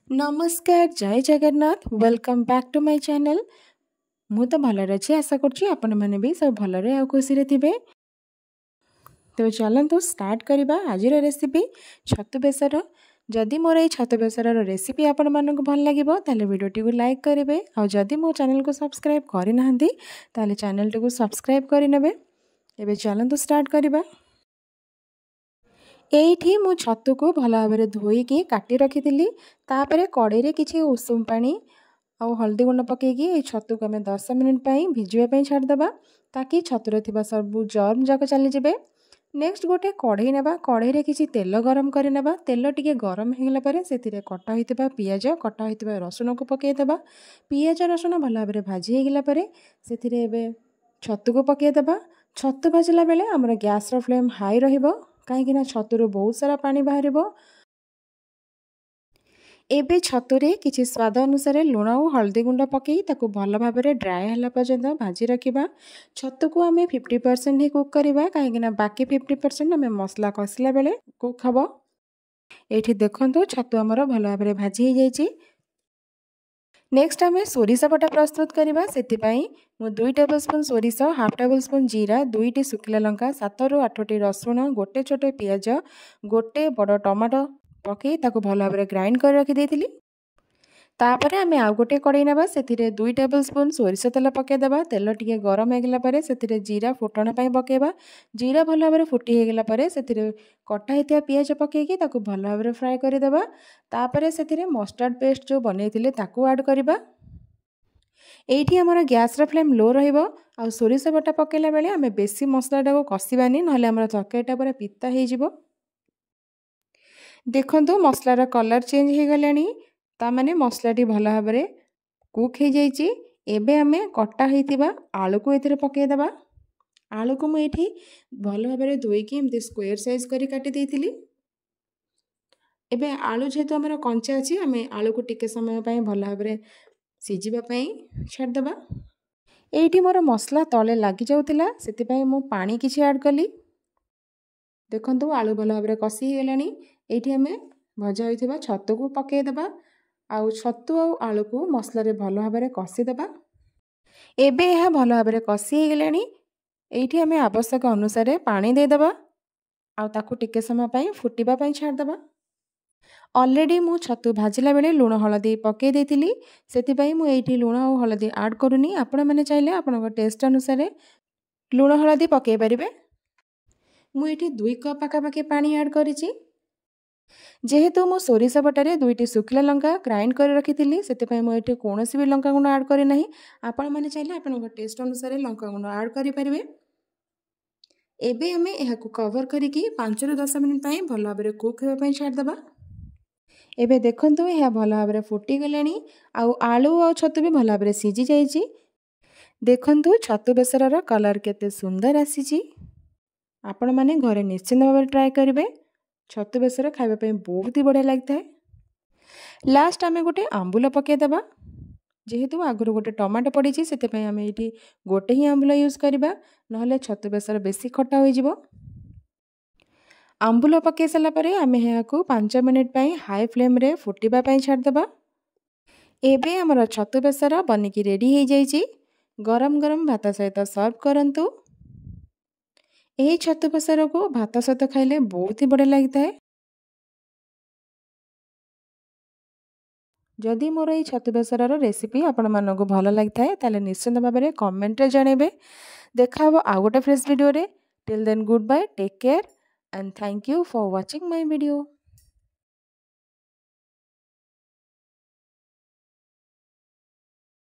नमस्कार जय Jagannath welcome back to my channel. मु तो भलरे अच्छी आशा करुँची आपण मैंने भी सब भलरे आ खुशी थे। तो चलतु स्टार्ट करवा आज रेसिपी छतु बेसर। जदि मोर ये छतु बेसर रेसिपी आपण मानक भल लगे ताले वीडियोटी को लाइक करेंगे और जदि मो चैनल को सब्सक्राइब करना ताले चैनल टी को सब्सक्राइब करेंगे। एबे चलतु स्टार्ट करवा। एठी मु छतु को भल भाव धोईकी काटी रखी तापर कड़े किसी उषुम पानी और हल्दी गुंड पकईकी छतु को आम 10 मिनिट भिजापी छाड़देवा ताकि छतुर थी सब जर्म जाक चलीजे। नेक्स्ट गोटे कढ़ई नेबा कढ़ई किसी तेल गरम करनेबा तेल टिके गरम होगला से कटा होता पियाज कटा होता रसुण को पकईदेवा। पियाज रसुण भल भाव भाजी होगला से छतु को पकईदेवा। छतु भाजला बेले आमर गैस फ्लेम हाई रहिबो कहीं छतुर बहुत सारा पानी बाहर। एबे छतुरे किसी स्वाद अनुसार लुण और हल्दी गुंड पकई ताको भल भाव ड्राए हला पर्यंत भाजी रखिबा। छतु को आम 50% ही कुक करवा कहीं बाकी 50% आम मसला कषिला बेले कुक हम। ये देखो छतु आमर भल भाव भाजी हो जाइए। नेक्स्ट आम सोरिष बटा प्रस्तुत करवा से 2 टेबल स्पून सोरिष, हाफ टेबल स्पून जीरा, 2टी सुखिला लंका, 7 ରୁ 8ଟି रसुण, गोटे छोटे पियाज, गोटे बड़ टमाटो पकई ताको भल भाव ग्राइंड कर रखी। तापर आम आउ गोटे कड़ई नेबा से 2 टेबल स्पून सोरिष तेल पकईदेवा। तेल टिके गरम होगला से जीरा फुटण पकईबा। जीरा भल भाव फुटी होगला से कटा होता पियाज पकईकी ताको भल भाव फ्राए करदेवा। तापर से मस्टर्ड पेस्ट जो बनई ताको ऐड करवा। एठी आमर गैस फ्लेम लो रहिबो आ सोरिष बटा पकईला बेले आम बेसी मसलाटा को कषिबानी नहले आमर तरकारीटा पूरा पिता हो। देखंतु मसलार कलर चेंज हो गलानी तामाने मसलाटी भल भाव कुक हो जाइए। एबे आमे कटा होइतिबा आलू को एथिरे पकईदेवा। आलू को मुझे भल भाव धोईकी एमती स्क्वायर साइज करी काटी देइतिली। एबे आलू जेहेतु आमर कंचा अच्छी आम आलू को टिके समय भल भाव सीझापी छाड़देवा। एठी मोर मसला तले लगी जाउतिला सेतिपई मु पानी किछि ऐड कली। देखंतु आलू भल भाव कषि होगलानी। एठी आमे भजा होइथिबा छतु को पकईदेवा आउ छतु आउ आलू को मसला रे भल भाव कषिदेवा। एबे यह भल भाव कषि होगलानी। एठी आमे आवश्यक अनुसार पानी देदेवा आउ ताकू टिके समय फुटिबा पई छाड़देवा। ऑलरेडी मु छतु भाजिला बेले लुण हलदी पकई देइतिली सेतिपई मु एठी लुण और हलदी ऐड करूनी। आपण माने चाहिले आपन टेस्ट अनुसार लुण हलदी पकई परिबे। मु एठी 2 कप पाखापाखि पानी ऐड करिछि। जेहेतु मु सोरिष बटारे 2टी सुखिला लंका ग्राइंड कर रखी से मुझे कौन भी लंका गुंड ऐड करना। आपण मैंने चाहिए आपण टेस्ट अनुसार लंका गुंड ऐड करें। एबे आमे यहाकू कवर करिकी 5 ରୁ 10 मिनिट भल भाव कुक होगा छाड़देवा। एबे देखंतु यह भल भाव फुटी गलानी आलू और छतु भी भल भाव सीझी जाइए। देखंतु छतु बेसर कलर केते सुंदर आसी। आपण माने घरे निश्चिंत भाव ट्राए करेंगे। छतु बेसर खाइबा बहुत ही बढ़िया लगता है। लास्ट आमे गोटे आंबुल पकईदेवा। जेहेतु आगुरी गोटे टमाटो पड़ी से आम ये गोटे ही आंबुल यूज करवा नहले छतु बेसर बेसी खटा हो। आंबुल पकई सारापर आम यहाँ 5 मिनिट हाई फ्लेम रे फुटिबा छाड़देवा। एबे आमर छतु बेसर बनिकी रेडी हो जाइए। गरम गरम भात सहित सर्व करंतु। यही छतु बेसर को भात सहित खाइले बहुत ही बढ़िया लगता है। जदि मोर ये छतु बेसर रेसिपी आपण मानक भल लगता है ताले निश्चिंत भाव में कमेंट रे जणेबे। देखा हो आउ गोटे फ्रेश वीडियो रे। Till then good bye take care and thank you for watching my video.